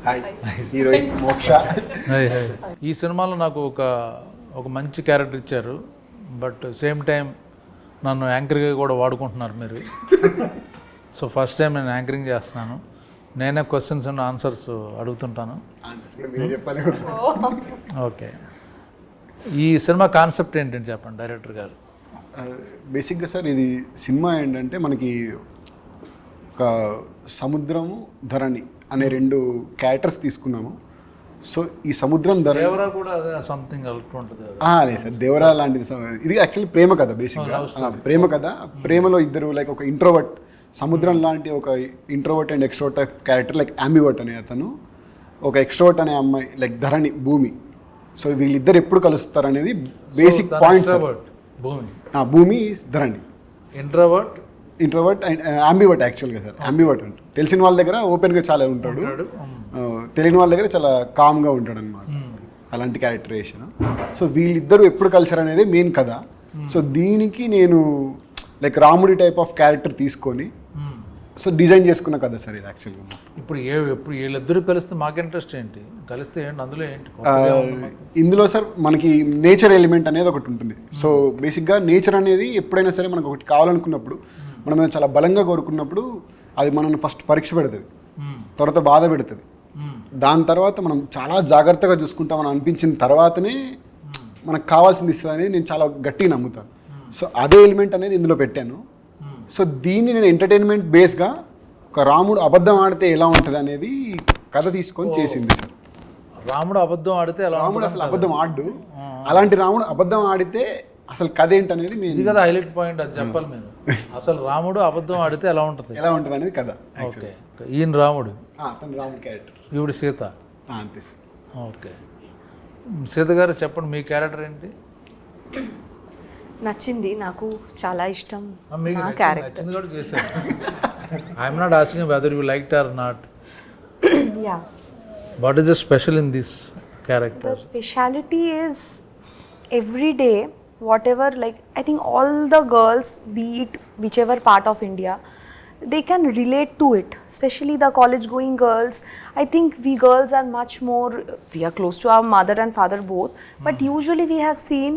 Hi heroine మోక్ష. ఈ సినిమాలో నాకు ఒక మంచి క్యారెక్టర్ ఇచ్చారు, బట్ సేమ్ టైం నన్ను యాంకర్గా కూడా వాడుకుంటున్నారు మీరు. సో ఫస్ట్ టైం నేను యాంకరింగ్ చేస్తున్నాను, నేనే క్వశ్చన్స్ అండ్ ఆన్సర్స్ అడుగుతుంటాను. ఓకే, ఈ సినిమా కాన్సెప్ట్ ఏంటంటే చెప్పండి డైరెక్టర్ గారు. బేసిక్గా సార్ ఇది సినిమా ఏంటంటే మనకి ఒక సముద్రము ధరణి అనే రెండు క్యారెక్టర్స్ తీసుకున్నాము. సో ఈ సముద్రం దేవరా కూడా అదే సంథింగ్ ఉంటుంది. లేదు సార్, దేవరా లాంటిది. ఇది యాక్చువల్లీ ప్రేమ కథ. బేసిక్గా ప్రేమ కథ. ప్రేమలో ఇద్దరు లైక్ ఒక ఇంట్రోవర్ట్, సముద్రం లాంటి ఒక introvert and extrovert type character, like ambivert అనే అతను, ఒక ఎక్స్ట్రోవర్ట్ అనే అమ్మాయి లైక్ ధరణి భూమి. సో వీళ్ళిద్దరు ఎప్పుడు కలుస్తారు అనేది బేసిక్ పాయింట్. భూమి ధరణి ఇంట్రోవర్ట్ అండ్ అంబివర్ట్ యాక్చువల్గా సార్. అంబివర్ట్ అంటే తెలిసిన వాళ్ళ దగ్గర ఓపెన్గా చాలా ఉంటాడు, తెలియని వాళ్ళ దగ్గర చాలా కామ్గా ఉంటాడు అనమాట. అలాంటి క్యారెక్టరైజేషన్. సో వీళ్ళిద్దరూ ఎప్పుడు కలిసారు అనేది మెయిన్ కథ. సో దీనికి నేను లైక్ రాముడి టైప్ ఆఫ్ క్యారెక్టర్ తీసుకొని సో డిజైన్ చేసుకున్న కథ సార్ ఇది యాక్చువల్గా. ఇప్పుడు వీళ్ళిద్దరూ కలిస్తే మాకు ఇంట్రెస్ట్ ఏంటి, కలిస్తే ఏంటి అందులో ఏంటి? ఇందులో సార్ మనకి నేచర్ ఎలిమెంట్ అనేది ఒకటి ఉంటుంది. సో బేసిక్గా నేచర్ అనేది ఎప్పుడైనా సరే మనకు ఒకటి కావాలనుకున్నప్పుడు, మనం చాలా బలంగా కోరుకున్నప్పుడు అది మనల్ని ఫస్ట్ పరీక్ష పెడుతుంది, తర్వాత బాధ పెడుతుంది. దాని తర్వాత మనం చాలా జాగ్రత్తగా చూసుకుంటామని అనిపించిన తర్వాతనే మనకు కావాల్సింది ఇస్తుంది అనేది నేను చాలా గట్టిగా నమ్ముతాను. సో అదే ఎలిమెంట్ అనేది ఇందులో పెట్టాను. సో దీన్ని నేను ఎంటర్టైన్మెంట్ బేస్గా ఒక రాముడు అబద్ధం ఆడితే ఎలా ఉంటుంది అనేది కథ తీసుకొని చేసింది సార్. రాముడు అబద్ధం ఆడితే రాముడు అసలు అబద్ధం ఆడు, అలాంటి రాముడు అబద్ధం ఆడితే అసలు కథ ఏంటనేది ఇది కదా హైలైట్ పాయింట్, అది చెప్పాలి మీరు. అసలు రాముడు అబద్ధం ఆడితే ఎలా ఉంటుంది అనేది కథ. ఓకే, ఈయన రాముడు, అతను రాముడు క్యారెక్టర్, ఈవిడ సీత. అంతే. ఓకే, సీత గారు చెప్పండి మీ క్యారెక్టర్ ఏంటి? నచ్చింది, నాకు చాలా ఇష్టం నా క్యారెక్టర్. కూడా చేశాను. I'm not asking whether you liked or not. Yeah, what is the special in this character? The speciality is every day, whatever, like I think all the girls, be it whichever part of India, they can relate to it, especially the college going girls. I think we girls are much more, we are close to our mother and father both, but usually we have seen,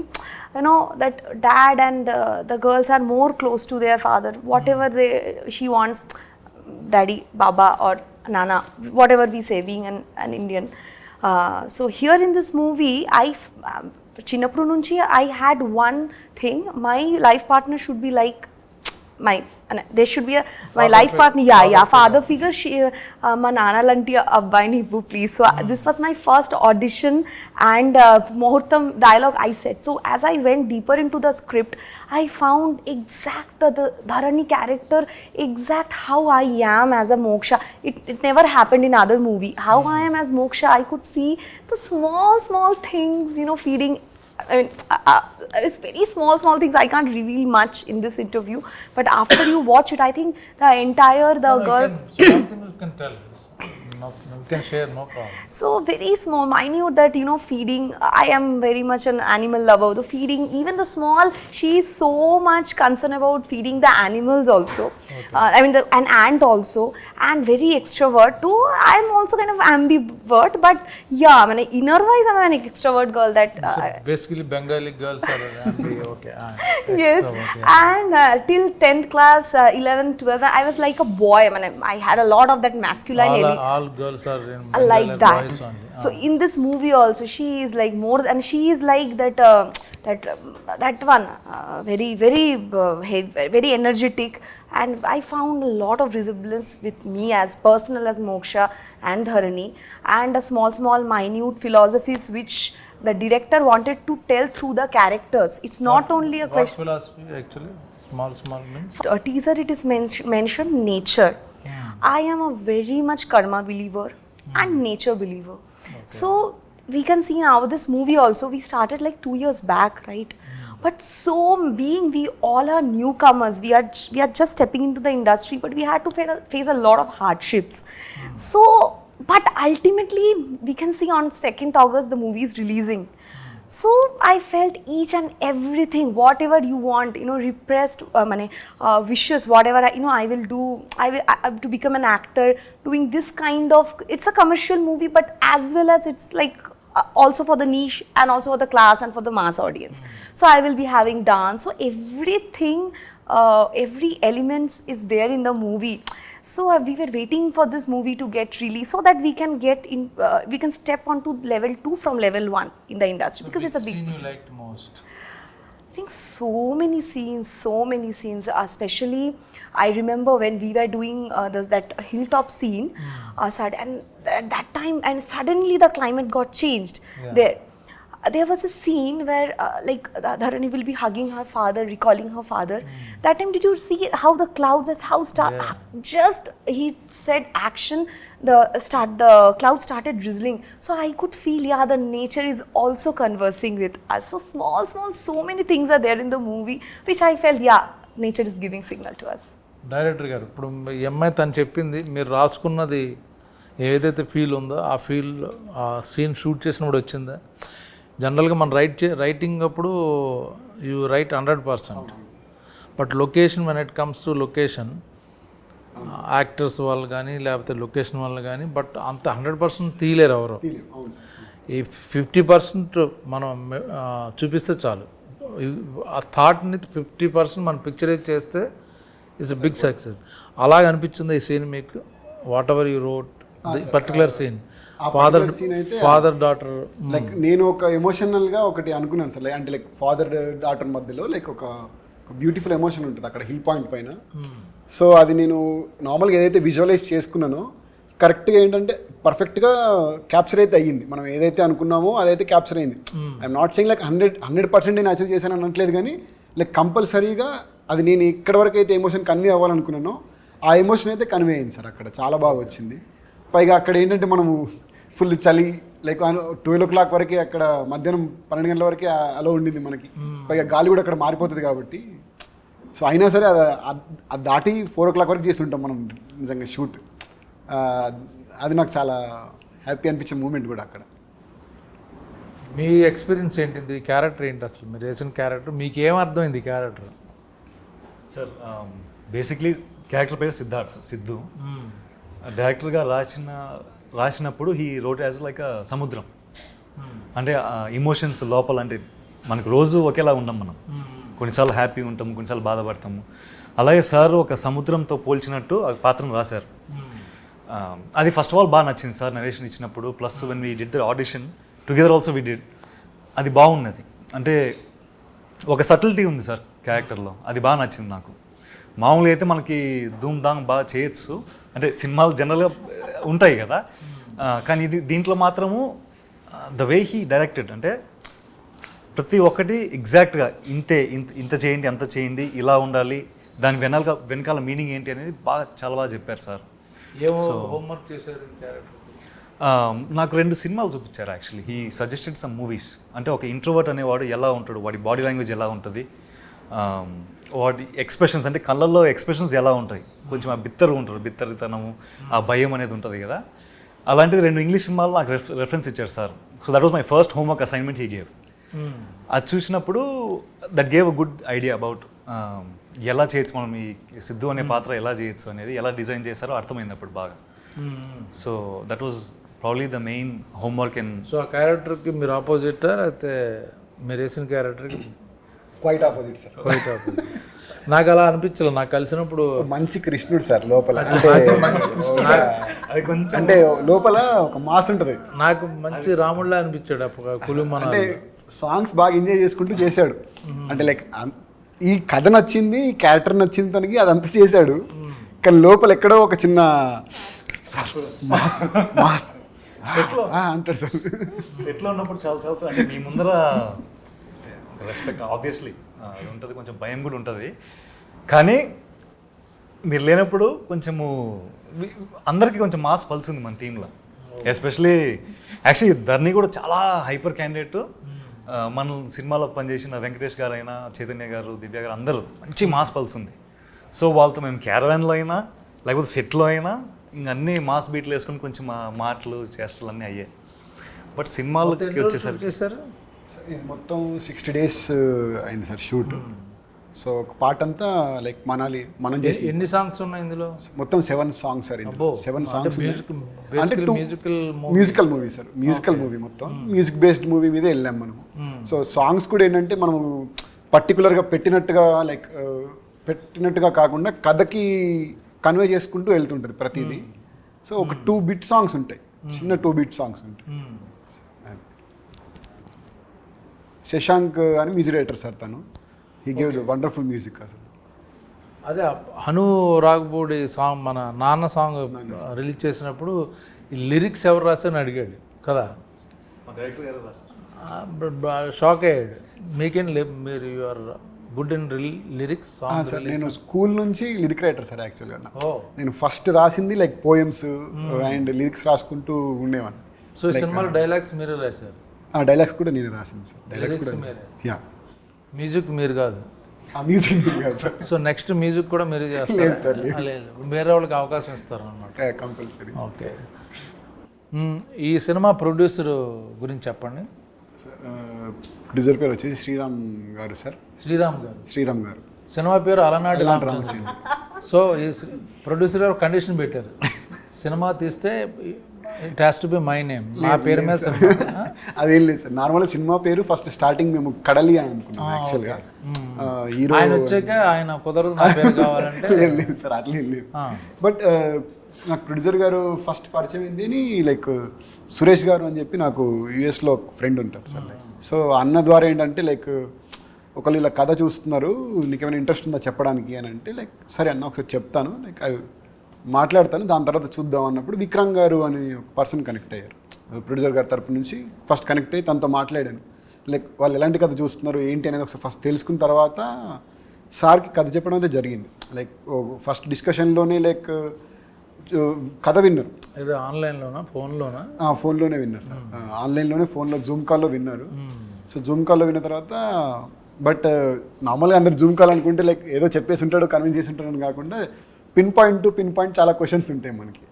you know, that dad and the girls are more close to their father. Whatever she wants, daddy, baba or nana, whatever we say, being an Indian. So here in this movie, చిన్నప్పుడు నుంచి I had one thing, my life partner should be like there should be my life partner, father figure. మా నాన్న లాంటి అబ్బాయిని ఇవ్వు please. So this was my first audition and ముహూర్తం dialogue I said. So as I went deeper into the script, I found exact the Dharani character, exact how I am as a Moksha. It never happened in other movie. How I am as Moksha, I could see the small things, you know, feeding. I mean, it's very small things. I can't reveal much in this interview, but after you watch it, I think the girls. Something you can tell. No, you can share, no problem. So very small, minute, that, you know, feeding. I am very much an animal lover. The feeding, even the small, she is so much concerned about feeding the animals also. Okay. I mean, an ant also, and very extrovert too. I am also kind of ambivert, but yeah, I mean, inner wise, I am an extrovert girl. That basically Bengali girls are ambi. Okay. Yes, yeah. And till 10th class, 11th, 12th, I was like a boy. I mean, I had a lot of that masculine element. All girls are in Bengali like that. Boys only. So in this movie also, she is like more, and she is like that one, very energetic, and I found a lot of resemblance with me as personal as Moksha and Dharani, and a small minute philosophies which the director wanted to tell through the characters. It's not only a question. What philosophy actually? Small means? A teaser, it is mentioned nature. I am a very much karma believer and nature believer. Okay. So we can see now this movie also, we started like 2 years back, right? But so being we all are newcomers, we are just stepping into the industry, but we had to face a lot of hardships. So, but ultimately we can see on 2nd August the movie is releasing. So I felt each and everything, whatever you want, repressed wishes, whatever I will do. I to become an actor, doing this kind of. It's a commercial movie, but as well as it's like also for the niche and also for the class and for the mass audience. So I will be having dance. So everything, every elements is there in the movie. So we were waiting for this movie to get released so that we can get in, we can step onto level 2 from level 1 in the industry, because it's a big. Scene you liked most? I think so many scenes, especially I remember when we were doing that hilltop scene, and at that time, and suddenly the climate got changed. There was a scene where Dharani will be hugging her father, recalling her father. That time, did you see how the clouds, just he said action, the clouds started drizzling. So I could feel, the nature is also conversing with us. So small, so many things are there in the movie, which I felt, nature is giving signal to us. Director గారు, ఇప్పుడు ఈ అమ్మాయి తను చెప్పింది, మీరు రాసుకున్నది ఏదైతే feel ఉందో ఆ ఫీల్ ఆ సీన్ షూట్ చేసినప్పుడు వచ్చిందా? జనరల్గా మనం రైటింగ్ అప్పుడు you right 100%, but location when it comes to location, actors వాళ్ళు కానీ లేకపోతే లొకేషన్ వాళ్ళు కానీ, బట్ అంత 100% తీయలేరు ఎవరు. ఈ 50% మనం చూపిస్తే చాలు. ఆ థాట్ని 50% మనం పిక్చరైజ్ చేస్తే ఇట్స్ ఎ బిగ్ సక్సెస్. అలాగ అనిపించింది ఈ సీన్ మీకు? Whatever you wrote particular scene, father daughter, like నేను ఒక ఎమోషనల్గా ఒకటి అనుకున్నాను సార్, అంటే లైక్ ఫాదర్ డాటర్ మధ్యలో లైక్ ఒక బ్యూటిఫుల్ ఎమోషన్ ఉంటుంది అక్కడ హిల్ పాయింట్ పైన. సో అది నేను నార్మల్గా ఏదైతే విజువలైజ్ చేసుకున్నానో కరెక్ట్గా ఏంటంటే పర్ఫెక్ట్గా క్యాప్చర్ అయితే అయ్యింది. మనం ఏదైతే అనుకున్నామో అదైతే క్యాప్చర్ అయింది. ఐఎమ్ నాట్ సెయింగ్ లైక్ 100% నేను అచీవ్ చేశాను అనట్లేదు, కానీ లైక్ కంపల్సరీగా అది నేను ఎక్కడి వరకు అయితే ఎమోషన్ కన్వే అవ్వాలనుకున్నానో ఆ ఎమోషన్ అయితే కన్వే అయింది సార్. అక్కడ చాలా బాగా వచ్చింది. పైగా అక్కడ ఏంటంటే మనము ఫుల్ చలి, లైక్ 12 o'clock వరకే, అక్కడ మధ్యాహ్నం 12 గంటల వరకే అలా ఉండింది మనకి. పైగా గాలి కూడా అక్కడ మారిపోతుంది కాబట్టి. సో అయినా సరే అది దాటి 4 o'clock వరకు చేస్తుంటాం మనం నిజంగా షూట్. అది నాకు చాలా హ్యాపీ అనిపించే మూమెంట్ కూడా అక్కడ. మీ ఎక్స్పీరియన్స్ ఏంటిది? ఈ క్యారెక్టర్ ఏంటి అసలు? మీరు వేసిన క్యారెక్టర్ మీకు ఏం అర్థమైంది ఈ క్యారెక్టర్? సార్ బేసిక్లీ క్యారెక్టర్ పేరు సిద్ధు. డైరెక్టర్గా రాసినప్పుడు he wrote as like a సముద్రం. అంటే ఇమోషన్స్ లోపల, అంటే మనకు రోజు ఒకేలా ఉండం మనం. కొన్నిసార్లు హ్యాపీ ఉంటాము, కొన్నిసార్లు బాధపడతాము. అలాగే సార్ ఒక సముద్రంతో పోల్చినట్టు ఆ పాత్రను రాశారు. అది ఫస్ట్ ఆఫ్ ఆల్ బాగా నచ్చింది సార్ నరేషన్ ఇచ్చినప్పుడు. Plus when we did the audition together also we did, అది బాగున్నది. అంటే ఒక సటిల్టీ ఉంది సార్ క్యారెక్టర్లో, అది బాగా నచ్చింది నాకు. మామూలుగా అయితే మనకి ధూమ్ ధామ్ బాగా చేయొచ్చు, అంటే సినిమాలు జనరల్గా ఉంటాయి కదా, కానీ దీంట్లో మాత్రము ద వే హీ డైరెక్టెడ్, అంటే ప్రతి ఒక్కటి ఎగ్జాక్ట్గా ఇంత చేయండి, అంత చేయండి, ఇలా ఉండాలి, దాని వెనకాల మీనింగ్ ఏంటి అనేది చాలా బాగా చెప్పారు సార్. ఏమో హోంవర్క్ చేశారు ఈ క్యారెక్టర్? నాకు 2 సినిమాలు చూపించారు actually. He suggested some movies. అంటే ఒక ఇంట్రోవర్ట్ అనేవాడు ఎలా ఉంటాడు, వాడి బాడీ లాంగ్వేజ్ ఎలా ఉంటుంది, వాడి ఎక్స్ప్రెషన్స్, అంటే కళ్ళల్లో ఎక్స్ప్రెషన్స్ ఎలా ఉంటాయి, కొంచెం ఆ బిత్తరితనము, ఆ భయం అనేది ఉంటుంది కదా. అలాంటిది 2 ఇంగ్లీష్ సినిమాలు నాకు రెఫరెన్స్ ఇచ్చారు sir. So that was my first homework assignment he gave. అది చూసినప్పుడు that gave a good idea about ఎలా చేయొచ్చు మనం, ఈ సిద్ధు అనే పాత్ర ఎలా చేయొచ్చు అనేది, ఎలా డిజైన్ చేశారో అర్థమైంది అప్పుడు బాగా. So that was probably the main homework. And so ఆ క్యారెక్టర్కి మీరు ఆపోజిటా, అయితే మీరు వేసిన క్యారెక్టర్కి? Quite opposite sir. Quite opposite. నాకు అలా అనిపించలేదు. నాకు కలిసినప్పుడు మంచి కృష్ణుడు సార్ లోపల, అంటే లోపల ఒక మాస్ ఉంటుంది. నాకు మంచి రాముడిలా అనిపించాడు అప్పుడు కులుమన. అంటే సాంగ్స్ బాగా ఎంజాయ్ చేసుకుంటూ చేశాడు. అంటే లైక్ ఈ కథ నచ్చింది, ఈ క్యారెక్టర్ నచ్చింది తనకి, అదంతా చేశాడు. కానీ లోపల ఎక్కడో ఒక చిన్న అంటాడు సార్. సెట్లో ఉన్నప్పుడు చాలా అంటే మీ ముందర రెస్పెక్ట్ ఆబ్వియస్లీ ఉంటుంది, కొంచెం భయం కూడా ఉంటుంది. కానీ మీరు లేనప్పుడు కొంచెము అందరికీ కొంచెం మాస్ పల్స్ ఉంది మన టీంలో. ఎస్పెషలీ యాక్చువల్లీ ధర్ని కూడా చాలా హైపర్ క్యాండిడేట్. మన సినిమాలో పనిచేసిన వెంకటేష్ గారు అయినా, చైతన్య గారు, దివ్య గారు, అందరూ మంచి మాస్ పల్స్ ఉంది. సో వాళ్ళతో మేము క్యారవాన్లో అయినా లేకపోతే సెట్లో అయినా ఇంక అన్నీ మాస్ బీట్లు వేసుకొని కొంచెం మాటలు చేష్టలు అన్నీ అయ్యాయి. బట్ సినిమాలకి వచ్చేసరికి ఇది మొత్తం 60 days అయింది సార్ షూట్. సో ఒక పార్ట్ అంతా లైక్ మనం చేసి ఎన్ని సాంగ్స్ ఉన్నాయి ఇందులో? మొత్తం 7 songs sir. 7 songs musical movie sir. Musical movie మొత్తం మ్యూజిక్ బేస్డ్ మూవీ మీద వెళ్ళాం మనం. సో సాంగ్స్ కూడా ఏంటంటే మనం పర్టికులర్గా పెట్టినట్టుగా కాకుండా కథకి కన్వే చేసుకుంటూ వెళ్తుంటుంది ప్రతిదీ. సో ఒక 2 bit songs ఉంటాయి, చిన్న 2 bit songs ఉంటాయి. శశాంక్ అని మ్యూజిక్ డైరెక్టర్ సార్, తను he gave the wonderful music అసలు. అదే హను రాఘపూడి సాంగ్, మన నాన్న సాంగ్ రిలీజ్ చేసినప్పుడు ఈ లిరిక్స్ ఎవరు రాశారని అడిగాడు కదా, డైరెక్టర్ గారు రాశారు. షాక్ అయ్యాడు. మీకేం మీరు you are good in lyrics song? Sir నేను స్కూల్ నుంచి లిరిక్ రైటర్ సార్ యాక్చువల్గా. నేను ఫస్ట్ రాసింది లైక్ పోయమ్స్ అండ్ లిరిక్స్ రాసుకుంటూ ఉండేవాడిని. సో ఈ సినిమాలో డైలాగ్స్ మీరే రాశారు? ఆ డైలాగ్స్ కూడా నేను రాసింది సార్. డైలాగ్స్ కూడా యా. మ్యూజిక్ మీరు కాదు? ఆ మ్యూజిక్ కాదు సార్. సో నెక్స్ట్ మ్యూజిక్ కూడా మీరు చేస్తారు? లేదు, వేరే వాళ్ళకి అవకాశం ఇస్తారు అన్నమాట. కంపల్సరీ. ఓకే. ఈ సినిమా ప్రొడ్యూసర్ గురించి చెప్పండి. ప్రొడ్యూసర్ పేరు వచ్చేసి శ్రీరామ్ గారు సార్. శ్రీరామ్ గారు. సినిమా పేరు అలనాటి రామచంద్ర. సో ఈ ప్రొడ్యూసర్ గారు కండిషన్ పెట్టారు, సినిమా తీస్తే it has to be my name, నా పేరు మీద సినిమా. అదేం లేదు సార్, నార్మల్గా సినిమా పేరు ఫస్ట్ స్టార్టింగ్ మేము కడలి అని అనుకున్నాం యాక్చువల్గా. హీరో ఆయన వచ్చాక ఆయన కుదరదు నా పేరు కావాలంటే. లేదు సార్, అట్లా లేదు. బట్ నాకు ప్రొడ్యూసర్ గారు ఫస్ట్ పరిచయం ఏంది లైక్ సురేష్ గారు అని చెప్పి నాకు యూఎస్లో ఒక ఫ్రెండ్ ఉంటారు సార్. సో అన్న ద్వారా ఏంటంటే లైక్ ఒకళ్ళు ఇలా కథ చూస్తున్నారు, నీకేమైనా ఇంట్రెస్ట్ ఉందా చెప్పడానికి అని అంటే లైక్ సరే అన్న ఒకసారి చెప్తాను, లైక్ అవి మాట్లాడతాను, దాని తర్వాత చూద్దాం అన్నప్పుడు విక్రమ్ గారు అని ఒక పర్సన్ కనెక్ట్ అయ్యారు ప్రొడ్యూసర్ గారి తరపు నుంచి. ఫస్ట్ కనెక్ట్ అయ్యి తనతో మాట్లాడాను, లైక్ వాళ్ళు ఎలాంటి కథ చూస్తున్నారు ఏంటి అనేది ఒకసారి ఫస్ట్ తెలుసుకున్న తర్వాత సార్కి కథ చెప్పడం అయితే జరిగింది. లైక్ ఫస్ట్ డిస్కషన్లోనే లైక్ కథ విన్నారు. ఆన్లైన్లోనా ఫోన్లోనా? ఫోన్లోనే విన్నారు సార్. ఆన్లైన్లోనే ఫోన్లో జూమ్ కాల్లో విన్నారు. సో జూమ్ కాల్లో విన్న తర్వాత బట్ నార్మల్గా అందరు జూమ్ కాల్ అనుకుంటే లైక్ ఏదో చెప్పేసి ఉంటాడు, కన్విన్స్ చేసి ఉంటాడు అని కాకుండా పిన్ పాయింట్ చాలా క్వశ్చన్స్ ఉంటాయి మనకి.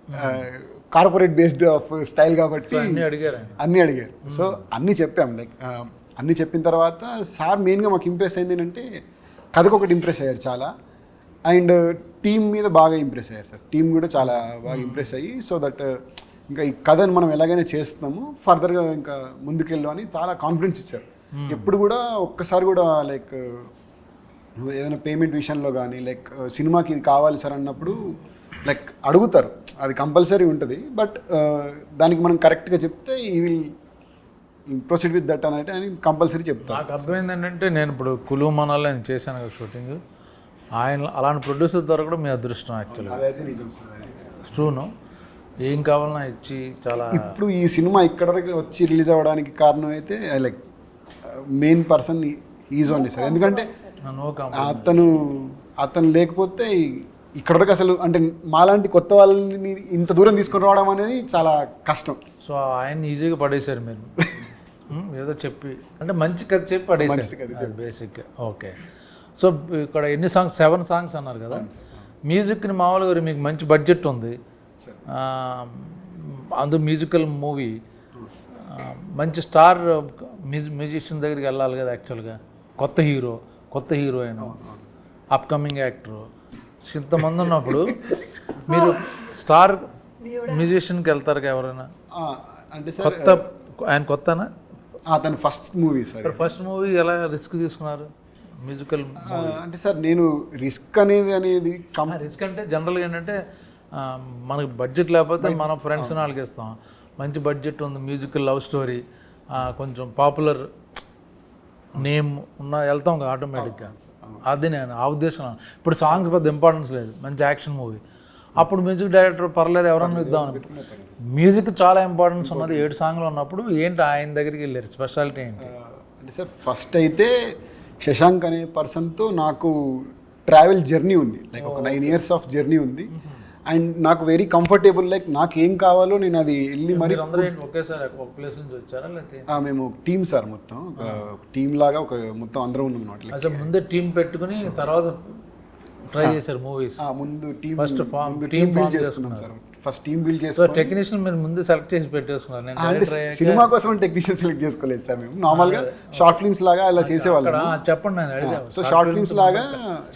కార్పొరేట్ బేస్డ్ ఆఫ్ స్టైల్ కాబట్టి అన్నీ అడిగారు. సో అన్నీ చెప్పాం. లైక్ అన్నీ చెప్పిన తర్వాత సార్ మెయిన్గా మాకు ఇంప్రెస్ అయింది ఏంటంటే కథకు ఒకటి ఇంప్రెస్ అయ్యారు చాలా, అండ్ టీమ్ మీద బాగా ఇంప్రెస్ అయ్యారు సార్. టీమ్ కూడా చాలా బాగా ఇంప్రెస్ అయ్యి సో దట్ ఇంకా ఈ కథను మనం ఎలాగైనా చేస్తున్నాము, ఫర్దర్గా ఇంకా ముందుకెళ్ళు అని చాలా కాన్ఫిడెన్స్ ఇచ్చారు. ఎప్పుడు కూడా ఒక్కసారి కూడా లైక్ ఏదైనా పేమెంట్ విషయంలో కానీ లైక్ సినిమాకి ఇది కావాలి సార్ అన్నప్పుడు లైక్ అడుగుతారు, అది కంపల్సరీ ఉంటుంది. బట్ దానికి మనం కరెక్ట్గా చెప్తే ఈ విల్ ప్రొసీడ్ విత్ దట్ అని అని కంపల్సరీ చెప్తాను. నాకు అర్థమైంది ఏంటంటే నేను ఇప్పుడు కులు మనాలి నేను చేశాను కదా షూటింగ్, ఆయన అలాంటి ప్రొడ్యూసర్ దొరకడం మీ అదృష్టం యాక్చువల్గా. అదైతే నిజం సార్. ట్రూను, ఏం కావాలన్నా ఇచ్చి చాలా. ఇప్పుడు ఈ సినిమా ఇక్కడ వచ్చి రిలీజ్ అవ్వడానికి కారణం అయితే like main person is only sir. ఎందుకంటే అతను లేకపోతే ఇక్కడ వరకు అసలు అంటే మాలాంటి కొత్త వాళ్ళని ఇంత దూరం తీసుకొని రావడం అనేది చాలా కష్టం. సో ఆయన ఈజీగా పడేశారు మీరు ఏదో చెప్పి, అంటే మంచి కథ చెప్పి పడేసారు బేసిక్. ఓకే. సో ఇక్కడ ఎన్ని సాంగ్స్? 7 songs అన్నారు కదా. మ్యూజిక్ని మామూలుగా మీకు మంచి బడ్జెట్ ఉంది, అందు మ్యూజికల్ మూవీ, మంచి స్టార్ మ్యూజిషియన్ దగ్గరికి వెళ్ళాలి కదా యాక్చువల్గా. కొత్త హీరోయిన్, అప్కమింగ్ యాక్టర్, ఇంతమంది ఉన్నప్పుడు మీరు స్టార్ మ్యూజిషియన్కి వెళ్తారు ఎవరైనా? అంటే కొత్త ఆయన కొత్తనా? అతను first movie sir. First movie ఎలా రిస్క్ తీసుకున్నారు మ్యూజికల్? అంటే సార్ నేను రిస్క్ అనేది రిస్క్ అంటే జనరల్గా ఏంటంటే మనకి బడ్జెట్ లేకపోతే మనం ఫ్రెండ్స్ని వాళ్ళకి ఇస్తాం. మంచి బడ్జెట్ ఉంది, మ్యూజికల్ లవ్ స్టోరీ, కొంచెం పాపులర్ నేమ్ ఉన్న వెళ్తాం కదా ఆటోమేటిక్గా. అది నేను ఆ ఉద్దేశం. ఇప్పుడు సాంగ్స్ పెద్ద ఇంపార్టెన్స్ లేదు, మంచి యాక్షన్ మూవీ, అప్పుడు మ్యూజిక్ డైరెక్టర్ పర్లేదు ఎవరన్నా ఇద్దాం. మ్యూజిక్ చాలా ఇంపార్టెన్స్ ఉన్నది. 7 songs ఉన్నప్పుడు ఏంటి ఆయన దగ్గరికి వెళ్ళారు? స్పెషాలిటీ ఏంటి? అంటే సార్ ఫస్ట్ అయితే శశాంక్ అనే పర్సన్తో నాకు ట్రావెల్ జర్నీ ఉంది, లైక్ ఒక 9 years ఆఫ్ జర్నీ ఉంది. అండ్ నాకు వెరీ కంఫర్టబుల్, లైక్ నాకు ఏం కావాలో నేను అది వెళ్ళి మరి. ఒకేసారి ఒక ప్లేస్ నుంచి వచ్చారా లేకపోతే? మేము టీమ్ సార్, మొత్తం ఒక టీమ్ లాగా ఒక మొత్తం అందరం ఉన్నాం అన్నమాట. అసలు ముందే టీం పెట్టుకుని తర్వాత ట్రై చేశారు మూవీస్? ముందు టీమ్ ఫస్ట్ టీమ్ బిల్డ్ చేసుకున్నాం sir. First team build so చేసుకొని టెక్నీషియన్ మీరు ముందు సెలెక్ట్ చేసి పెట్టేసుకున్నారు. నేను అంటే డైరెక్టర్ అయ్యాక సినిమా కోసం టెక్నీషియన్ సెలెక్ట్ చేసుకోలేదు సార్ మేము. నార్మల్గా షార్ట్ ఫిల్మ్స్ లాగా అలా చేసేవాళ్ళం. అక్కడ చెప్పండి, నేను అడిగా. సో షార్ట్ ఫిల్మ్స్ లాగా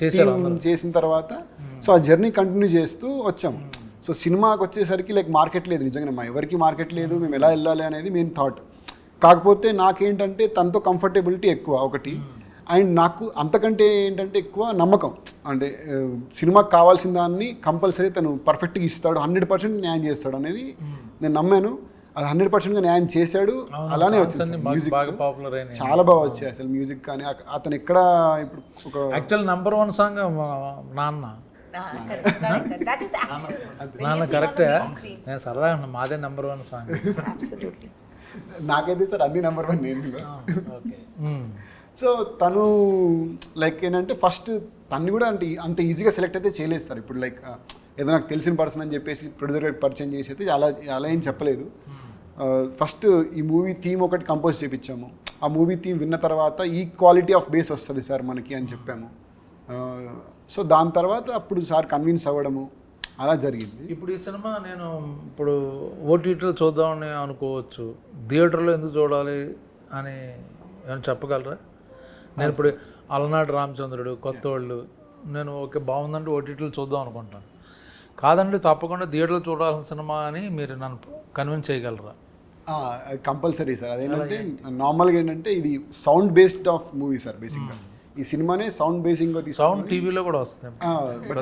చేశారు team చేసిన తర్వాత సో ఆ జర్నీ కంటిన్యూ చేస్తూ వచ్చాం. సో సినిమాకి వచ్చేసరికి లైక్ మార్కెట్ లేదు, నిజంగా మా ఎవరికి మార్కెట్ లేదు, మేము ఎలా వెళ్ళాలి అనేది మెయిన్ థాట్. కాకపోతే నాకేంటంటే తనతో కంఫర్టబిలిటీ ఎక్కువ ఒకటి, అండ్ నాకు అంతకంటే ఏంటంటే ఎక్కువ నమ్మకం. అంటే సినిమాకి కావాల్సిన దాన్ని కంపల్సరీ తను పర్ఫెక్ట్గా ఇస్తాడు, 100% న్యాయం చేస్తాడు అనేది నేను నమ్మాను. అది 100%గా న్యాయం చేశాడు. అలానే వచ్చింది మ్యూజిక్ బాగా పాపులర్ అయినాయి, చాలా బాగా వచ్చాయి అసలు మ్యూజిక్. కానీ అతను ఎక్కడ ఇప్పుడు ఒక యాక్చువల్ నెంబర్ 1 సాంగ్ నాన్న. That is actual. నాన్న కరెక్టే, నేను సరదాగా ఉన్నా, మాదే నెంబర్ 1 సాంగ్. Absolutely. నాకైతే సార్ అన్ని నెంబర్ 1 నేను. ఓకే. సో తను లైక్ ఏంటంటే ఫస్ట్ తను కూడా అంటే అంత ఈజీగా సెలెక్ట్ అయితే చేయలేదు సార్. ఇప్పుడు లైక్ ఏదో నాకు తెలిసిన పర్సన్ అని చెప్పేసి ప్రొడ్యూసర్ గారికి పరిచయం చేసి అయితే అలా ఏం చెప్పలేదు. ఫస్ట్ ఈ మూవీ థీమ్ ఒకటి కంపోజ్ చేయించాము. ఆ మూవీ థీమ్ విన్న తర్వాత ఈ క్వాలిటీ ఆఫ్ బేస్ వస్తుంది సార్ మనకి అని చెప్పాము. సో దాని తర్వాత అప్పుడు సార్ కన్విన్స్ అవ్వడము అలా జరిగింది. ఇప్పుడు ఈ సినిమా నేను ఇప్పుడు ఓటీటీలో చూద్దామని అనుకోవచ్చు, థియేటర్లో ఎందుకు చూడాలి అని ఏమైనా చెప్పగలరా? నేను ఇప్పుడు అలనాడు రామచంద్రుడు, కొత్త వాళ్ళు, నేను ఓకే బాగుందంటే ఓటీటీలో చూద్దాం అనుకుంటాను. కాదండి తప్పకుండా థియేటర్లో చూడాల్సిన సినిమా అని మీరు నన్ను కన్విన్స్ చేయగలరా? Compulsory sir. అదేంటంటే నార్మల్గా ఏంటంటే ఇది sound based of movie sir. బేసిక్గా ఈ సినిమానే సౌండ్ బేసింగ్గా సౌండ్ టీవీలో కూడా వస్తుంది.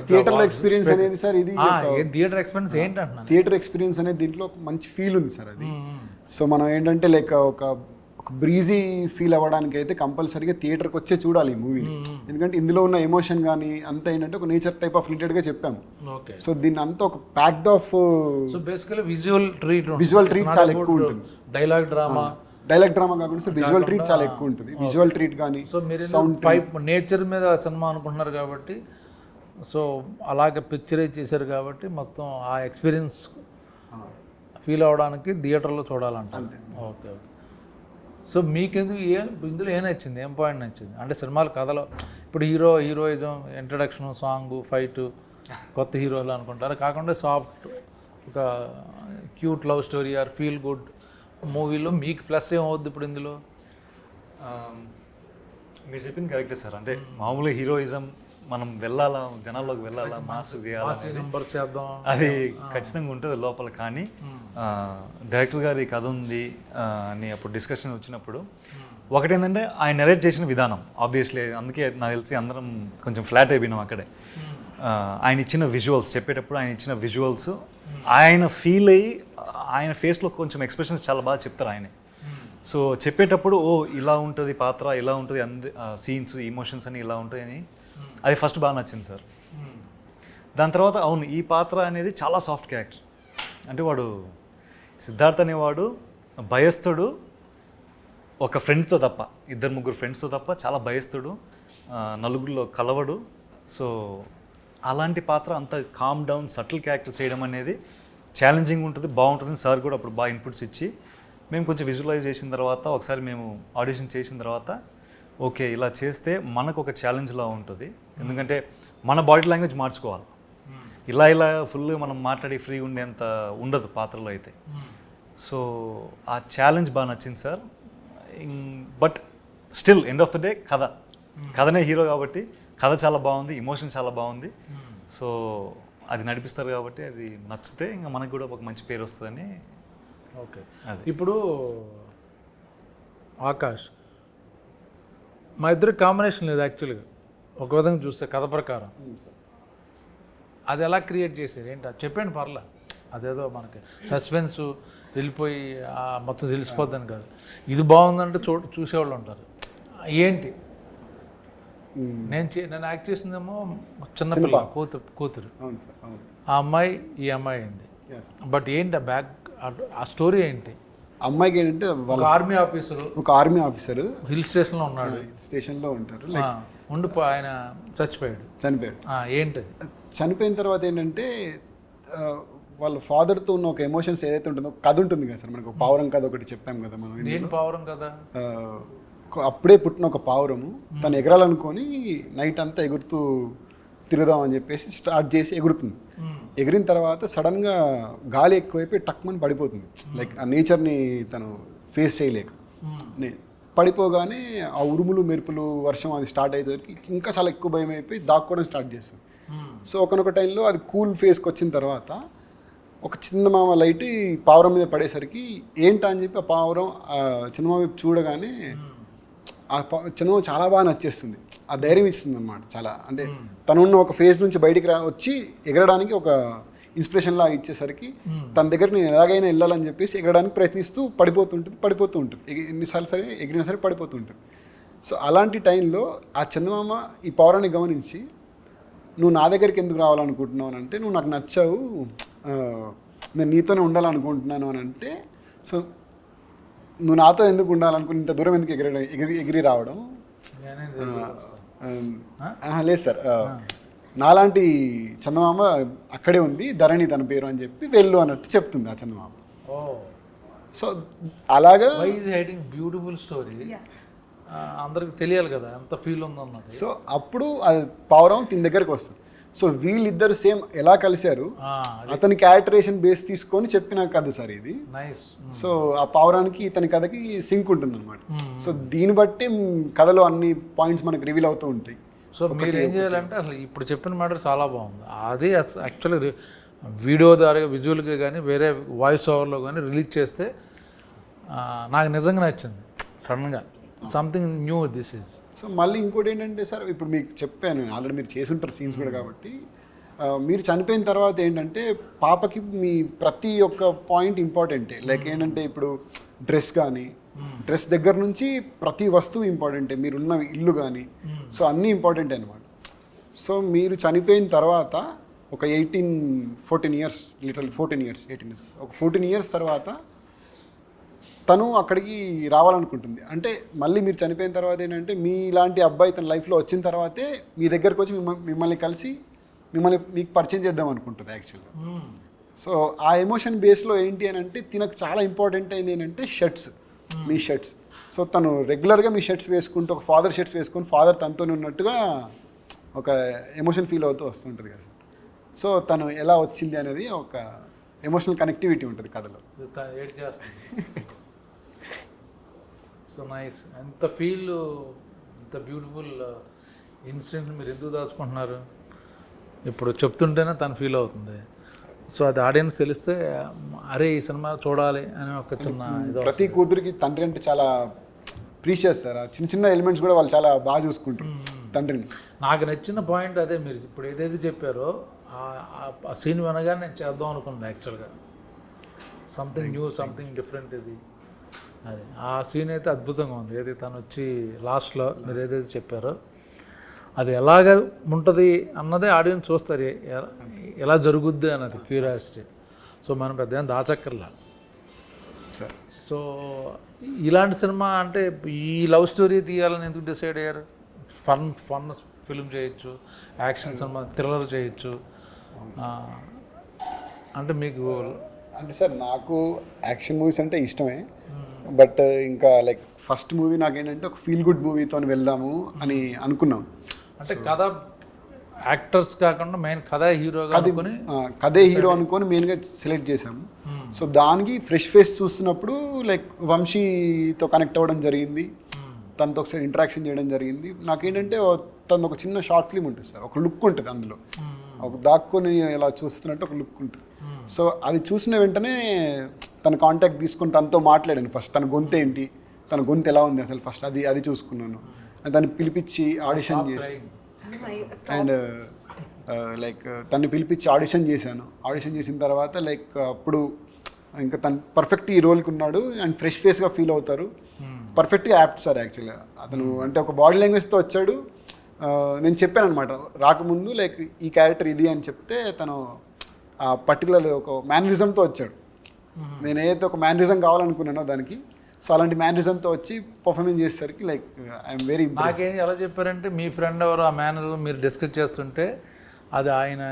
థియేటర్లో ఎక్స్పీరియన్స్ అనేది సార్ ఇది థియేటర్ ఎక్స్పీరియన్స్ ఏంటంటున్నా, థియేటర్ ఎక్స్పీరియన్స్ అనేది దీంట్లో ఒక మంచి ఫీల్ ఉంది సార్ అది. సో మనం ఏంటంటే లైక్ ఒక బ్రీజీ ఫీల్ అవ్వడానికి అయితే కంపల్సరీగా థియేటర్కి వచ్చే చూడాలి ఈ మూవీని. ఎందుకంటే ఇందులో ఉన్న ఎమోషన్ కానీ అంతా ఏంటంటే ఒక నేచర్ టైప్ ఆఫ్ రిలేటెడ్గా చెప్పాము. సో దీన్ని అంతా ఒక packed of so basically visual treat చాలా ఎక్కువ ఉంటుంది. డైలాగ్ డ్రామా కాకుండా విజువల్ ట్రీట్ చాలా ఎక్కువ ఉంటుంది. విజువల్ ట్రీట్ కానీ సో మీరు నేచర్ మీద సినిమా అనుకుంటున్నారు కాబట్టి, సో అలాగే పిక్చరైజ్ చేశారు కాబట్టి మొత్తం ఆ ఎక్స్పీరియన్స్ ఫీల్ అవ్వడానికి థియేటర్లో చూడాలంటారు. ఓకే. సో మీకెందుకు ఇందులో ఏం నచ్చింది, ఏం పాయింట్ నచ్చింది? అంటే సినిమాల కథలో ఇప్పుడు హీరోయిజం, ఇంట్రడక్షన్, సాంగ్, ఫైట్, కొత్త హీరోలు అనుకుంటారు, కాకుండా సాఫ్ట్ ఒక cute love story or feel good మూవీలో మీకు ప్లస్ ఏమవుద్ది ఇప్పుడు ఇందులో? మీరు చెప్పింది కరెక్టే సార్. అంటే మామూలుగా హీరోయిజం మనం వెళ్ళాలా, జనాల్లోకి వెళ్ళాలా, మాస్ చేద్దాం, అది ఖచ్చితంగా ఉంటుంది లోపల. కానీ డైరెక్టర్ గారి కథ ఉంది అని అప్పుడు డిస్కషన్ వచ్చినప్పుడు ఒకటేంటంటే ఆయన నెరేట్ చేసిన విధానం ఆబ్వియస్లీ, అందుకే నాకు తెలిసి అందరం కొంచెం ఫ్లాట్ అయిపోయినాం అక్కడే. ఆయన ఇచ్చిన విజువల్స్ చెప్పేటప్పుడు ఆయన ఇచ్చిన విజువల్స్ ఆయన ఫీల్ అయ్యి ఆయన ఫేస్లో కొంచెం ఎక్స్ప్రెషన్స్ చాలా బాగా చెప్తారు ఆయనే. సో చెప్పేటప్పుడు ఓ ఇలా ఉంటుంది పాత్ర, ఇలా ఉంటుంది, సీన్స్, ఇమోషన్స్ అని ఇలా ఉంటాయి అని అది ఫస్ట్ బాగా నచ్చింది సార్. దాని తర్వాత అవును ఈ పాత్ర అనేది చాలా సాఫ్ట్ క్యారెక్టర్. అంటే వాడు సిద్ధార్థ్ అనేవాడు భయస్థుడు, ఒక ఫ్రెండ్తో తప్ప, 2-3 ఫ్రెండ్స్తో తప్ప చాలా భయస్థుడు, నలుగురిలో కలవడు. సో అలాంటి పాత్ర అంత కామ్ డౌన్ సటిల్ క్యారెక్టర్ చేయడం అనేది ఛాలెంజింగ్ ఉంటుంది, బాగుంటుంది. సార్ కూడా అప్పుడు బాగా ఇన్పుట్స్ ఇచ్చి మేము కొంచెం విజువలైజ్ చేసిన తర్వాత ఒకసారి మేము ఆడిషన్ చేసిన తర్వాత ఓకే ఇలా చేస్తే మనకు ఒక ఛాలెంజ్లా ఉంటుంది. ఎందుకంటే మన బాడీ లాంగ్వేజ్ మార్చుకోవాలి, ఇలా ఫుల్గా మనం మాట్లాడి ఫ్రీ ఉండేంత ఉండదు పాత్రలో అయితే. సో ఆ ఛాలెంజ్ బాగా నచ్చింది sir. But still end of the day కథనే హీరో కాబట్టి కథ చాలా బాగుంది, ఎమోషన్ చాలా బాగుంది. సో అది నడిపిస్తారు కాబట్టి అది నచ్చితే ఇంకా మనకు కూడా ఒక మంచి పేరు వస్తుందని. ఓకే. ఇప్పుడు ఆకాష్, మా ఇద్దరు కాంబినేషన్ లేదు యాక్చువల్గా, ఒక విధంగా చూస్తే కథ ప్రకారం. అది ఎలా క్రియేట్ చేశారు ఏంటి అది చెప్పండి పర్లే. అదేదో మనకి సస్పెన్స్ వెళ్ళిపోయి మొత్తం తెలిసిపోద్దని కాదు, ఇది బాగుందంటే చూసేవాళ్ళు ఉంటారు. ఏంటి నేను యాక్ట్ చేసిందేమో చిన్నపిల్ల కూతురు, ఆ అమ్మాయి ఈ అమ్మాయి అయింది. బట్ ఏంటి ఆ స్టోరీ ఏంటి? అమ్మాయికి ఏంటంటే ఒక ఆర్మీ ఆఫీసరు హిల్ స్టేషన్లో ఉన్నాడు, స్టేషన్లో ఉంటారు, ఆయన చనిపోయాడు. ఏంటది? చనిపోయిన తర్వాత ఏంటంటే వాళ్ళ ఫాదర్తో ఉన్న ఒక ఎమోషన్స్ ఏదైతే ఉంటుందో కథ ఉంటుంది కదా సార్. మనకు పావురం కథ ఒకటి చెప్పాం కదా మనం. ఏంటి పావురం కదా? అప్పుడే పుట్టిన ఒక పావురము తను ఎగరాలనుకొని నైట్ అంతా ఎగురుతూ తిరుగుదాం అని చెప్పేసి స్టార్ట్ చేసి ఎగురుతుంది. ఎగిరిన తర్వాత సడన్గా గాలి ఎక్కువైపోయి టక్మని పడిపోతుంది. లైక్ ఆ నేచర్ని తను ఫేస్ చేయలేక పడిపోగానే ఆ ఉరుములు మెరుపులు వర్షం అది స్టార్ట్ అయ్యేసరికి ఇంకా చాలా ఎక్కువ భయం అయిపోయి దాక్కోవడం స్టార్ట్ చేస్తుంది. సో ఒకనొక టైంలో అది కూల్ ఫేస్కి వచ్చిన తర్వాత ఒక చందమామ లైట్ ఈ పావురం మీద పడేసరికి ఏంటా అని చెప్పి ఆ పావురం చందమామ వైపు చూడగానే ఆ చందమామ చాలా బాగా నచ్చేస్తుంది. ఆ ధైర్యం ఇస్తుంది అనమాట చాలా. అంటే తనున్న ఒక ఫేజ్ నుంచి బయటికి వచ్చి ఎగరడానికి ఒక ఇన్స్పిరేషన్ లాగా ఇచ్చేసరికి తన దగ్గర నేను ఎలాగైనా వెళ్ళాలని చెప్పేసి ఎగరడానికి ప్రయత్నిస్తూ పడిపోతూ ఉంటుంది. ఎన్నిసార్లు సరే ఎగిరినా సరే పడిపోతూ ఉంటుంది. సో అలాంటి టైంలో ఆ చందమామ ఈ పౌరాన్ని గమనించి నువ్వు నా దగ్గరికి ఎందుకు రావాలనుకుంటున్నావు అని అంటే, నువ్వు నాకు నచ్చావు, నేను నీతోనే ఉండాలనుకుంటున్నాను అని అంటే, సో నువ్వు నాతో ఎందుకు ఉండాలనుకుని ఇంత దూరం ఎందుకు ఎగిరి రావడం? లేదు సార్, నాలాంటి చందమామ అక్కడే ఉంది, ధరణి తన పేరు అని చెప్పి వెళ్ళు అన్నట్టు చెప్తుంది ఆ చందమామ. సో అలాగా బ్యూటిఫుల్ స్టోరీ అందరికి తెలియాలి కదా ఎంత ఫీల్ ఉందన్నది. సో అప్పుడు అది పావురం తిని దగ్గరకు వస్తుంది. సో వీళ్ళిద్దరు సేమ్ ఎలా కలిశారు అతని క్యారెక్టరేషన్ బేస్ తీసుకొని చెప్పిన కథ సార్ ఇది. నైస్. సో ఆ పావురానికి ఇతని కథకి సింక్ ఉంటుంది అనమాట. సో దీన్ని బట్టి కథలో అన్ని పాయింట్స్ మనకు రివీల్ అవుతూ ఉంటాయి. సో మీరు ఏం చేయాలంటే అసలు ఇప్పుడు చెప్పిన మ్యాటర్ చాలా బాగుంది. అదే యాక్చువల్లీ వీడియో ద్వారా విజువల్గా కానీ వేరే వాయిస్ ఓవర్లో కానీ రిలీజ్ చేస్తే నాకు నిజంగా నచ్చింది. సడన్గా something new this is. So మళ్ళీ ఇంకోటి ఏంటంటే సార్, ఇప్పుడు మీకు చెప్పాను నేను ఆల్రెడీ, మీరు చేసుంటారు సీన్స్ కూడా కాబట్టి, మీరు చనిపోయిన తర్వాత ఏంటంటే పాపకి మీ ప్రతి ఒక్క పాయింట్ ఇంపార్టెంటే. లైక్ ఏంటంటే ఇప్పుడు డ్రెస్ కానీ, డ్రెస్ దగ్గర నుంచి ప్రతి వస్తువు ఇంపార్టెంటే, మీరున్న ఇల్లు కానీ, సో అన్నీ ఇంపార్టెంటే అనమాట. సో మీరు చనిపోయిన తర్వాత ఒక 14 ఇయర్స్ లిటరల్ 14 ఇయర్స్ ఒక 14 ఇయర్స్ తర్వాత తను అక్కడికి రావాలనుకుంటుంది. అంటే మళ్ళీ మీరు చనిపోయిన తర్వాత ఏంటంటే మీలాంటి అబ్బాయి తన లైఫ్లో వచ్చిన తర్వాతే మీ దగ్గరకు వచ్చి మిమ్మల్ని కలిసి మీకు పరిచయం చేద్దాం అనుకుంటుంది యాక్చువల్గా. సో ఆ ఎమోషన్ బేస్లో ఏంటి అని అంటే తినకు చాలా ఇంపార్టెంట్ అయింది ఏంటంటే షర్ట్స్, మీ షర్ట్స్. సో తను రెగ్యులర్గా మీ షర్ట్స్ వేసుకుంటూ ఒక ఫాదర్ షర్ట్స్ వేసుకొని ఫాదర్ తనతో ఉన్నట్టుగా ఒక ఎమోషన్ ఫీల్ అవుతూ వస్తుంటుంది కదా. సో తను ఎలా వచ్చింది అనేది ఒక ఎమోషనల్ కనెక్టివిటీ ఉంటుంది కథలో. So nice. ఎంత ఫీల్, ఎంత బ్యూటిఫుల్ ఇన్సిడెంట్ మీరు ఎందుకు దాచుకుంటున్నారు? ఇప్పుడు చెప్తుంటేనే తను ఫీల్ అవుతుంది. సో అది ఆడియన్స్ తెలిస్తే అరే ఈ సినిమా చూడాలి అని ఒక చిన్న ప్రతి కూతురికి తండ్రి అంటే చాలా ప్రీషియస్ సార్. చిన్న చిన్న ఎలిమెంట్స్ కూడా వాళ్ళు చాలా బాగా చూసుకుంటారు తండ్రిని. నాకు నచ్చిన పాయింట్ అదే, మీరు ఇప్పుడు ఏదైతే చెప్పారో ఆ సీన్ వినగానే నేను చేద్దాం అనుకున్నాను యాక్చువల్గా. సంథింగ్ న్యూ, సంథింగ్ డిఫరెంట్ ఇది. అది ఆ సీన్ అయితే అద్భుతంగా ఉంది. ఏదైతే తను వచ్చి లాస్ట్లో మీరు ఏదైతే చెప్పారో అది ఎలాగ ఉంటుంది అన్నదే ఆడియన్స్ చూస్తారు, ఎలా జరుగుద్ది అన్నది క్యూరియాసిటీ. సో మనం పెద్ద దాచక్కర్లా. సో ఇలాంటి సినిమా అంటే ఈ లవ్ స్టోరీ తీయాలని ఎందుకు డిసైడ్ అయ్యారు? ఫన్ ఫిల్మ్ చేయొచ్చు, యాక్షన్ సినిమా, థ్రిల్లర్ చేయొచ్చు. అంటే మీకు అంటే సార్ నాకు యాక్షన్ మూవీస్ అంటే ఇష్టమే, బట్ ఇంకా లైక్ ఫస్ట్ మూవీ నాకేంటంటే ఒక ఫీల్ గుడ్ మూవీతో వెళ్దాము అని అనుకున్నాం. అంటే కథ యాక్టర్స్ కాకుండా మెయిన్ కథే హీరో అనుకొని మెయిన్గా సెలెక్ట్ చేసాము. సో దానికి ఫ్రెష్ ఫేస్ చూస్తున్నప్పుడు లైక్ వంశీతో కనెక్ట్ అవ్వడం జరిగింది, తనతో ఒకసారి ఇంటరాక్షన్ చేయడం జరిగింది. నాకేంటంటే తను ఒక చిన్న షార్ట్ ఫిల్మ్ ఉంటుంది సార్, ఒక లుక్ ఉంటుంది అందులో, ఒక దాక్కుని ఇలా చూస్తున్నట్టు ఒక లుక్ ఉంటుంది. సో అది చూసిన వెంటనే తన కాంటాక్ట్ తీసుకొని తనతో మాట్లాడాను. ఫస్ట్ తన గొంతు ఏంటి, తన గొంతు ఎలా ఉంది అసలు ఫస్ట్ అది చూసుకున్నాను. దాన్ని పిలిపించి ఆడిషన్ చేసి అండ్ లైక్ తను పిలిపించి ఆడిషన్ చేశాను. ఆడిషన్ చేసిన తర్వాత లైక్ అప్పుడు ఇంకా తను పర్ఫెక్ట్ ఈ రోల్కి ఉన్నాడు అండ్ ఫ్రెష్ ఫేస్గా ఫీల్ అవుతారు. పర్ఫెక్ట్గా యాప్ట్ సార్ యాక్చువల్గా అతను. అంటే ఒక బాడీ లాంగ్వేజ్తో వచ్చాడు. నేను చెప్పాను అనమాట రాకముందు లైక్ ఈ క్యారెక్టర్ ఇది అని చెప్తే తను ఆ పర్టికులర్ ఒక మేనరిజంతో వచ్చాడు. నేను ఏదైతే ఒక మేనరిజం కావాలనుకున్నానో దానికి, సో అలాంటి మేనరిజంతో వచ్చి పర్ఫార్మెన్స్ చేసేసరికి లైక్ ఐఎమ్ వెరీ ఇంప్రెస్డ్. నాకేం ఎలా చెప్పారంటే మీ ఫ్రెండ్ ఎవరు ఆ మేనరిజం మీరు డిస్కస్ చేస్తుంటే అది ఆయన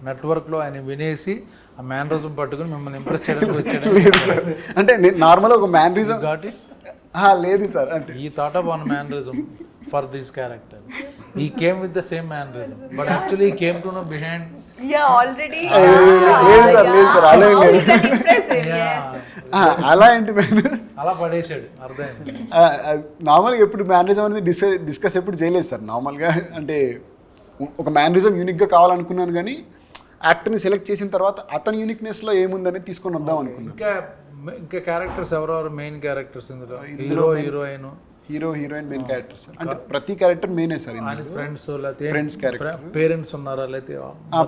నెట్వర్క్లో ఆయన వినేసి ఆ మేనరిజం పట్టుకుని మిమ్మల్ని ఇంప్రెస్ చేయడానికి వచ్చాడు. లేదు సార్, అంటే నేను నార్మల్గా ఒక మేనరిజం కాబట్టి లేదు సార్, అంటే ఈ thought of one mannerism for this character. He came with the same mannerism but actually he came to know behind Yeah, already. లేదు సార్ అలా ఏం లేదు. Impressive, yes. అలా ఏంటి అలా పడేసాడు అర్థమైంది. నార్మల్గా ఎప్పుడు మేనరిజం అనేది డిస్కస్ ఎప్పుడు చేయలేదు సార్. నార్మల్గా అంటే ఒక మేనరిజం యూనిక్గా కావాలనుకున్నాను, కానీ యాక్టర్ని సెలెక్ట్ చేసిన తర్వాత అతని యూనిక్నెస్లో ఏముందనేది తీసుకొని వద్దాం అనుకున్నాను. ఇంకా క్యారెక్టర్స్ ఎవరెవరు మెయిన్ క్యారెక్టర్స్ ఇందులో? Hero heroine, hero heroine main characters. అంటే ప్రతి క్యారెక్టర్ మెయినే sir. Friends friends character, parents ఉన్నారా లేకపోతే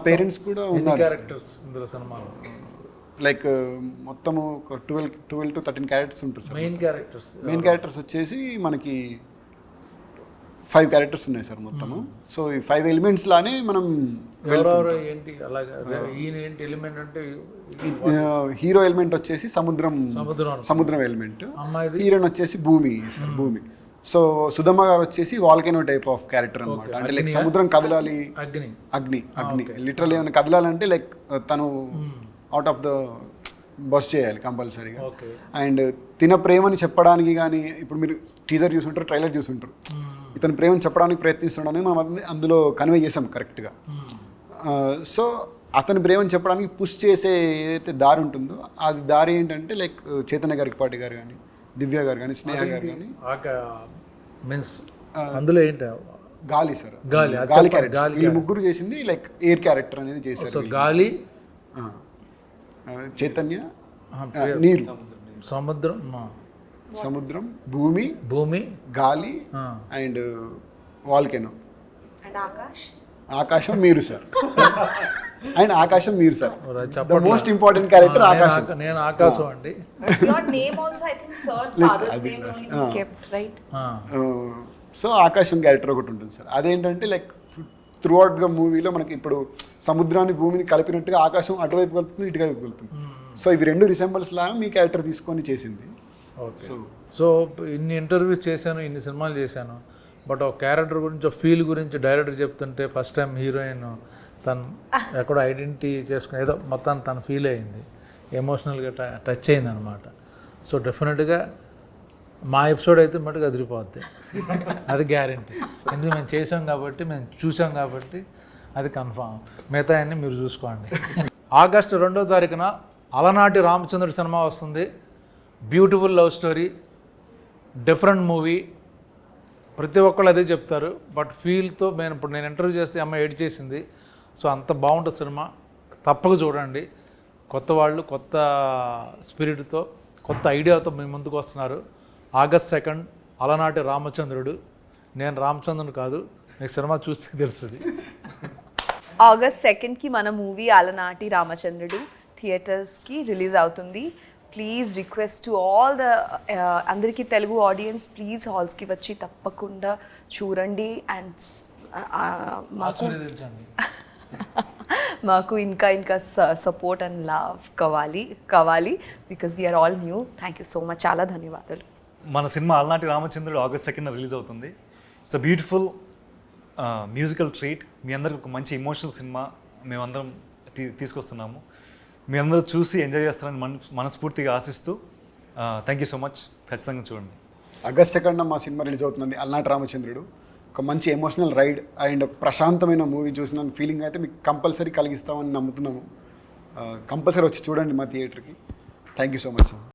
పేరెంట్స్ కూడా ఉన్నారు క్యారెక్టర్స్ ఇందులో సినిమాలో? లైక్ మొత్తము 12 to 13 క్యారెక్టర్స్ ఉంటారు సార్. మెయిన్ క్యారెక్టర్స్ వచ్చేసి మనకి 5 క్యారెక్టర్స్ ఉన్నాయి సార్ మొత్తము. సో ఈ 5 ఎలిమెంట్స్ లానే మనం ఎవరెవరు ఏంటి అలాగా? ఈయన ఏంటి ఎలిమెంట్ అంటే? హీరో ఎలిమెంట్ వచ్చేసి సముద్రం ఎలిమెంట్, అమ్మాయిది హీరోయిన్ వచ్చేసి భూమి సార్, భూమి. సో సుధమ్మ గారు వచ్చేసి వాల్కెనో టైప్ ఆఫ్ క్యారెక్టర్ అనమాట. అంటే లైక్ సముద్రం కదలాలి, అగ్ని లిటరల్ ఏమైనా కదలాలంటే లైక్ తను అవుట్ ఆఫ్ ద బస్ చేయాలి కంపల్సరీగా. అండ్ తిన ప్రేమని చెప్పడానికి కానీ, ఇప్పుడు మీరు టీజర్ చూసుంటారు, ట్రైలర్ చూసుంటారు, ఇతని ప్రేమని చెప్పడానికి ప్రయత్నిస్తున్నాడని మనం అందులో కన్వే చేసాం కరెక్ట్గా. సో అతని ప్రేమని చెప్పడానికి పుష్ చేసే ఏదైతే దారి ఉంటుందో అది దారి ఏంటంటే లైక్ చైతన్య గారికి గారు కానీ, దివ్య గారు కానీ, స్నేహ గారు కానీ. మీన్స్ అందులో ఏంటి? గాలి సార్, గాలి క్యారెక్టర్. వీళ్ళు ముగ్గురు చేసింది లైక్ ఎయిర్ క్యారెక్టర్ అనేది చేశారు. గాలి, చైతన్య, నీరు, సముద్రం, భూమి, గాలి అండ్ వాల్కెనో, ఆకాశం మీరు సార్. అండ్ ఆకాశం మీరు sir. The most important character ఆకాశం. నేను ఆకాశం అండి. Your name also, I think, sir's father's name only kept, right? So ఆకాశం క్యారెక్టర్ ఒకటి ఉంటుంది సార్. అదేంటంటే లైక్ త్రూ అవుట్గా మూవీలో మనకి ఇప్పుడు సముద్రాన్ని భూమిని కలిపినట్టుగా ఆకాశం అటువైపు వెళ్తుంది, ఇటువైపు వెళ్తుంది. సో ఇవి రెండు రిసెంబల్స్ లాగా మీ క్యారెక్టర్ తీసుకొని చేసింది. సో ఇన్ని ఇంటర్వ్యూస్ చేశాను, ఇన్ని సినిమాలు చేశాను, బట్ ఒక క్యారెక్టర్ గురించి, ఒక ఫీల్ గురించి డైరెక్టర్ చెప్తుంటే ఫస్ట్ టైం హీరోయిన్ తను ఎక్కడో ఐడెంటిటీ చేసుకుని ఏదో మొత్తాన్ని తను ఫీల్ అయింది, ఎమోషనల్గా టచ్ అయింది అనమాట. సో డెఫినెట్గా మా ఎపిసోడ్ అయితే మటుకు అదిరిపోద్ది, అది గ్యారంటీ. ఎందుకు మేము చేసాం కాబట్టి, మేము చూసాం కాబట్టి అది కన్ఫామ్. మిగతా అన్నీ మీరు చూసుకోండి. ఆగస్టు 2వ తారీఖున అలనాటి రామచంద్రుడి సినిమా వస్తుంది. Beautiful love story, different movie. ప్రతి ఒక్కళ్ళు అదే చెప్తారు, బట్ ఫీల్తో నేను ఇంటర్వ్యూ చేస్తే అమ్మాయి ఎడ్ చేసింది. సో అంత బాగుంటుంది సినిమా, తప్పక చూడండి. కొత్త వాళ్ళు కొత్త స్పిరిట్తో, కొత్త ఐడియాతో మీ ముందుకు వస్తున్నారు. ఆగస్ట్ 2 అలనాటి రామచంద్రుడు. నేను రామచంద్రుడు కాదు, మీకు సినిమా చూస్తే తెలుస్తుంది. ఆగస్ట్ 2కి మన మూవీ అలనాటి రామచంద్రుడు థియేటర్స్కి రిలీజ్ అవుతుంది. Please request to all the అందరికీ తెలుగు ఆడియన్స్, ప్లీజ్ హాల్స్కి వచ్చి తప్పకుండా చూడండి. అండ్ మాకు ఇంకా సపోర్ట్ అండ్ లవ్ కావాలి because we are all new. Thank you so much, చాలా ధన్యవాదాలు. మన సినిమా అలనాటి రామచంద్రుడు ఆగస్ట్ 2న రిలీజ్ అవుతుంది. It's a beautiful musical treat. మీ అందరికి ఒక మంచి ఎమోషనల్ సినిమా మేమందరం తీసుకొస్తున్నాము. మీ అందరూ చూసి ఎంజాయ్ చేస్తారని మనస్ఫూర్తిగా ఆశిస్తూ థ్యాంక్ యూ సో మచ్. ఖచ్చితంగా చూడండి. ఆగస్ట్ 2న మా సినిమా రిలీజ్ అవుతుందండి, అలనాటి రామచంద్రుడు. ఒక మంచి ఎమోషనల్ రైడ్ అండ్ ఒక ప్రశాంతమైన మూవీ చూసిన ఫీలింగ్ అయితే మీకు కంపల్సరీ కలిగిస్తామని నమ్ముతున్నాము. కంపల్సరీ వచ్చి చూడండి మా థియేటర్కి. Thank you so much.